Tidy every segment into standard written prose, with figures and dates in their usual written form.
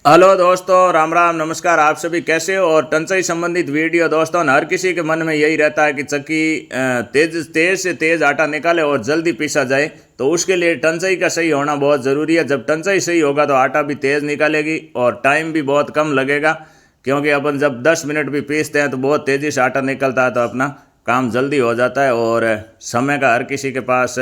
Hello दोस्तों, राम राम, नमस्कार। आप सभी कैसे हो? और टंचाई संबंधित वीडियो दोस्तों, हर किसी के मन में यही रहता है कि चक्की तेज तेज से तेज आटा निकाले और जल्दी पीसा जाए। तो उसके लिए टंचाई का सही होना बहुत ज़रूरी है। जब टंचाई सही होगा तो आटा भी तेज़ निकालेगी और टाइम भी बहुत कम लगेगा, क्योंकि अपन जब 10 मिनट भी पीसते हैं तो बहुत तेज़ी से आटा निकलता है, तो अपना काम जल्दी हो जाता है। और समय का हर किसी के पास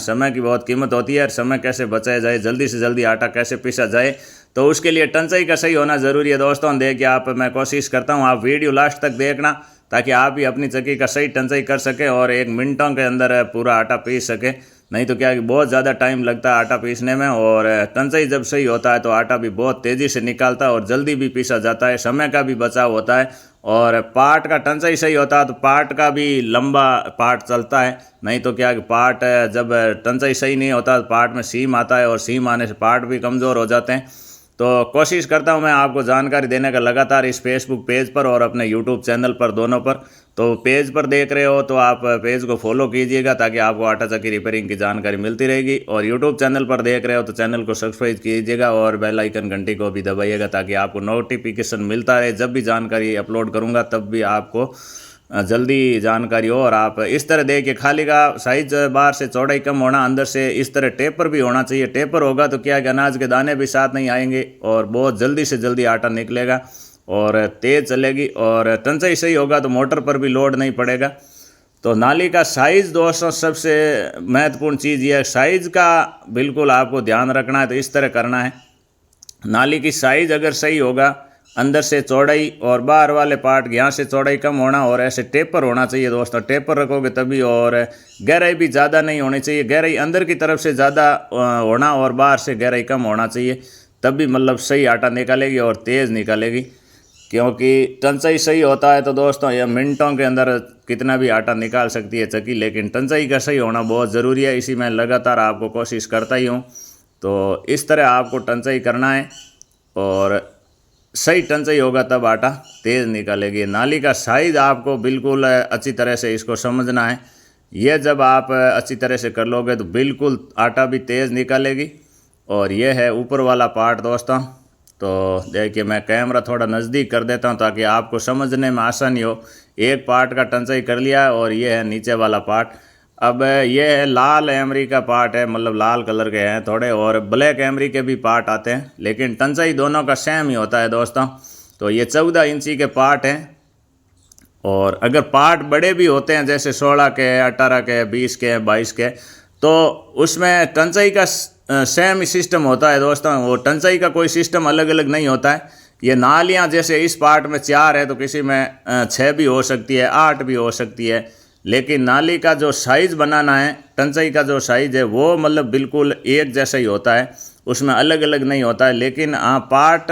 समय की बहुत कीमत होती है। और समय कैसे बचाया जाए, जल्दी से जल्दी आटा कैसे पीसा जाए, तो उसके लिए टंचाई का सही होना ज़रूरी है। दोस्तों देखिए, आप मैं कोशिश करता हूँ आप वीडियो लास्ट तक देखना, ताकि आप भी अपनी चक्की का सही टंचाई कर सके और 1 मिनटों के अंदर पूरा आटा पीस सके। नहीं तो क्या है कि बहुत ज़्यादा टाइम लगता है आटा पीसने में। और टंचाई जब सही होता है तो आटा भी बहुत तेज़ी से निकालता है और जल्दी भी पीसा जाता है, समय का भी बचाव होता है। और पार्ट का टंचाई सही होता है तो पार्ट का भी लंबा पार्ट चलता है। नहीं तो क्या है कि पार्ट जब टंचाई सही नहीं होता तो पार्ट में सीम आता है और सीम आने से पार्ट भी कमज़ोर हो जाते हैं। तो कोशिश करता हूं मैं आपको जानकारी देने का लगातार इस फेसबुक पेज पर और अपने यूट्यूब चैनल पर, दोनों पर। तो पेज पर देख रहे हो तो आप पेज को फॉलो कीजिएगा, ताकि आपको आटा चक्की रिपेयरिंग की जानकारी मिलती रहेगी। और यूट्यूब चैनल पर देख रहे हो तो चैनल को सब्सक्राइब कीजिएगा और बेल आइकन घंटी को भी दबाइएगा, ताकि आपको नोटिफिकेशन मिलता रहे। जब भी जानकारी अपलोड करूँगा तब भी आपको जल्दी जानकारी हो। और आप इस तरह देखिए, खाली का साइज बाहर से चौड़ाई कम होना, अंदर से इस तरह टेपर भी होना चाहिए। टेपर होगा तो क्या है कि अनाज के दाने भी साथ नहीं आएंगे और बहुत जल्दी से जल्दी आटा निकलेगा और तेज़ चलेगी। और टंचाई सही होगा तो मोटर पर भी लोड नहीं पड़ेगा। तो नाली का साइज़ दोस्तों सबसे महत्वपूर्ण चीज़ ये है, साइज़ का बिल्कुल आपको ध्यान रखना है। तो इस तरह करना है, नाली की साइज़ अगर सही होगा, अंदर से चौड़ाई और बाहर वाले पार्ट यहाँ से चौड़ाई कम होना और ऐसे टेपर होना चाहिए दोस्तों। टेपर रखोगे तभी। और गहराई भी ज़्यादा नहीं होनी चाहिए, गहराई अंदर की तरफ से ज़्यादा होना और बाहर से गहराई कम होना चाहिए, तभी मतलब सही आटा निकालेगी और तेज़ निकालेगी। क्योंकि टंचाई सही होता है तो दोस्तों ये मिनटों के अंदर कितना भी आटा निकाल सकती है चक्की, लेकिन टंचाई का सही होना बहुत ज़रूरी है। इसी में लगातार आपको कोशिश करता ही हूँ। तो इस तरह आपको टंचाई करना है और सही टंचाई होगा तब आटा तेज़ निकालेगी। नाली का साइज़ आपको बिल्कुल अच्छी तरह से इसको समझना है। यह जब आप अच्छी तरह से कर लोगे तो बिल्कुल आटा भी तेज़ निकालेगी। और यह है ऊपर वाला पार्ट दोस्तों। तो देखिए, मैं कैमरा थोड़ा नज़दीक कर देता हूं ताकि आपको समझने में आसानी हो। एक पार्ट का टंचाई कर लिया और ये है नीचे वाला पार्ट। अब ये है लाल एमरी का पार्ट है, मतलब लाल कलर के हैं थोड़े, और ब्लैक एमरी के भी पार्ट आते हैं, लेकिन टंचाई दोनों का सेम ही होता है दोस्तों। तो ये 14 इंची के पार्ट हैं। और अगर पार्ट बड़े भी होते हैं, जैसे 16 के, 18 के, 20 के, 22 के, तो उसमें टंचाई का सेम ही सिस्टम होता है दोस्तों। वो टंचाई का कोई सिस्टम अलग अलग नहीं होता है। ये नालियाँ जैसे इस पार्ट में 4 है तो किसी में 6 भी हो सकती है, 8 भी हो सकती है। लेकिन नाली का जो साइज़ बनाना है, टंचाई का जो साइज़ है, वो मतलब बिल्कुल एक जैसा ही होता है, उसमें अलग अलग नहीं होता है। लेकिन पार्ट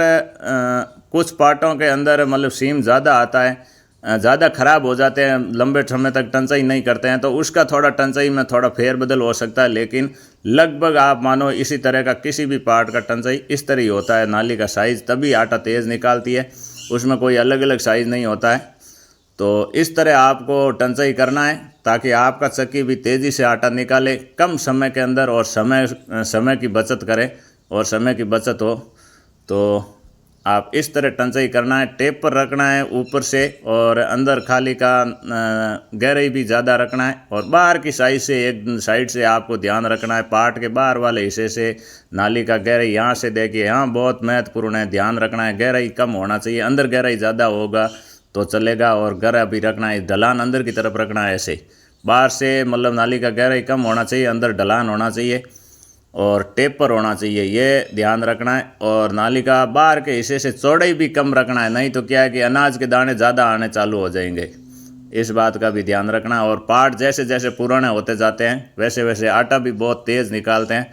कुछ पार्टों के अंदर मतलब सीम ज़्यादा आता है, ज़्यादा ख़राब हो जाते हैं, लंबे समय तक टंचाई नहीं करते हैं, तो उसका थोड़ा टंचाई में थोड़ा फेरबदल हो सकता है। लेकिन लगभग आप मानो इसी तरह का किसी भी पार्ट का टंचाई इस तरह ही होता है। नाली का साइज़ तभी आटा तेज़ निकालती है, उसमें कोई अलग अलग साइज़ नहीं होता है। तो इस तरह आपको टंचाई करना है ताकि आपका चक्की भी तेज़ी से आटा निकाले कम समय के अंदर, और समय की बचत करे और समय की बचत हो। तो आप इस तरह टंचाई करना है, टेप पर रखना है ऊपर से, और अंदर खाली का गहराई भी ज़्यादा रखना है। और बाहर की साइड से, एक साइड से आपको ध्यान रखना है, पार्ट के बाहर वाले हिस्से से नाली का गहराई यहाँ से देखिए, यहाँ बहुत महत्वपूर्ण है, ध्यान रखना है। गहराई कम होना चाहिए, अंदर गहराई ज़्यादा होगा तो चलेगा। और गहरा भी रखना है, ढलान अंदर की तरफ रखना है। ऐसे बाहर से मतलब नाली का गहराई कम होना चाहिए, अंदर ढलान होना चाहिए और टेपर होना चाहिए, ये ध्यान रखना है। और नाली का बाहर के हिस्से से चौड़ाई भी कम रखना है, नहीं तो क्या है कि अनाज के दाने ज़्यादा आने चालू हो जाएंगे। इस बात का भी ध्यान रखना है। और पार्ट जैसे जैसे पुराने होते जाते हैं वैसे वैसे आटा भी बहुत तेज़ निकालते हैं।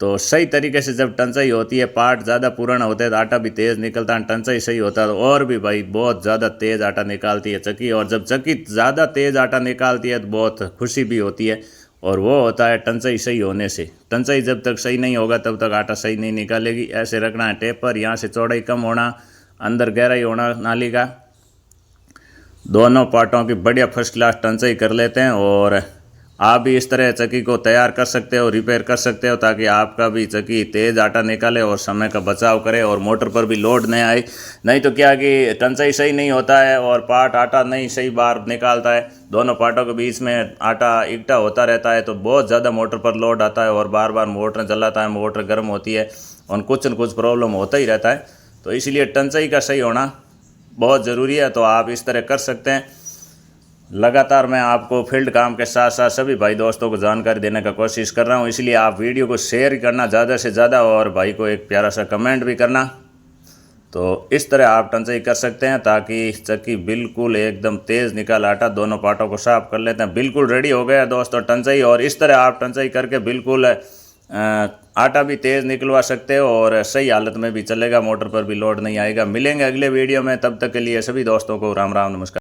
तो सही तरीके से जब टंचाई होती है, पार्ट ज़्यादा पुराना होता है तो आटा भी तेज़ निकलता है। टंचाई सही होता है तो और भी भाई बहुत ज़्यादा तेज़ आटा निकालती है चक्की। और जब चक्की ज़्यादा तेज़ आटा निकालती है तो बहुत खुशी भी होती है, और वो होता है टंचाई सही होने से। टंचाई जब तक सही नहीं होगा तब तक आटा सही नहीं निकालेगी। ऐसे रखना है टेप पर, यहाँ से चौड़ाई कम होना, अंदर गहराई होना नाली का, दोनों पार्टों की बढ़िया फर्स्ट क्लास टंचाई कर लेते हैं। और आप भी इस तरह चक्की को तैयार कर सकते हो, रिपेयर कर सकते हो, ताकि आपका भी चक्की तेज़ आटा निकाले और समय का बचाव करे और मोटर पर भी लोड नहीं आए। नहीं तो क्या कि टंचाई सही नहीं होता है और पार्ट आटा नहीं सही बार निकालता है, दोनों पार्टों के बीच में आटा इकट्ठा होता रहता है, तो बहुत ज़्यादा मोटर पर लोड आता है और बार बार मोटर जलाता है, मोटर गर्म होती है और कुछ न कुछ प्रॉब्लम होता ही रहता है। तो इसलिए टंचाई का सही होना बहुत ज़रूरी है। तो आप इस तरह कर सकते हैं। लगातार मैं आपको फील्ड काम के साथ साथ सभी भाई दोस्तों को जानकारी देने का कोशिश कर रहा हूं, इसलिए आप वीडियो को शेयर करना ज़्यादा से ज़्यादा और भाई को एक प्यारा सा कमेंट भी करना। तो इस तरह आप टंचाई कर सकते हैं ताकि चक्की बिल्कुल एकदम तेज़ निकाल आटा, दोनों पार्टों को साफ कर लेते हैं। बिल्कुल रेडी हो गया दोस्तों टंचाई, और इस तरह आप टंचाई करके बिल्कुल आटा भी तेज़ निकलवा सकते हो और सही हालत में भी चलेगा, मोटर पर भी लोड नहीं आएगा। मिलेंगे अगले वीडियो में, तब तक के लिए सभी दोस्तों को राम राम, नमस्कार।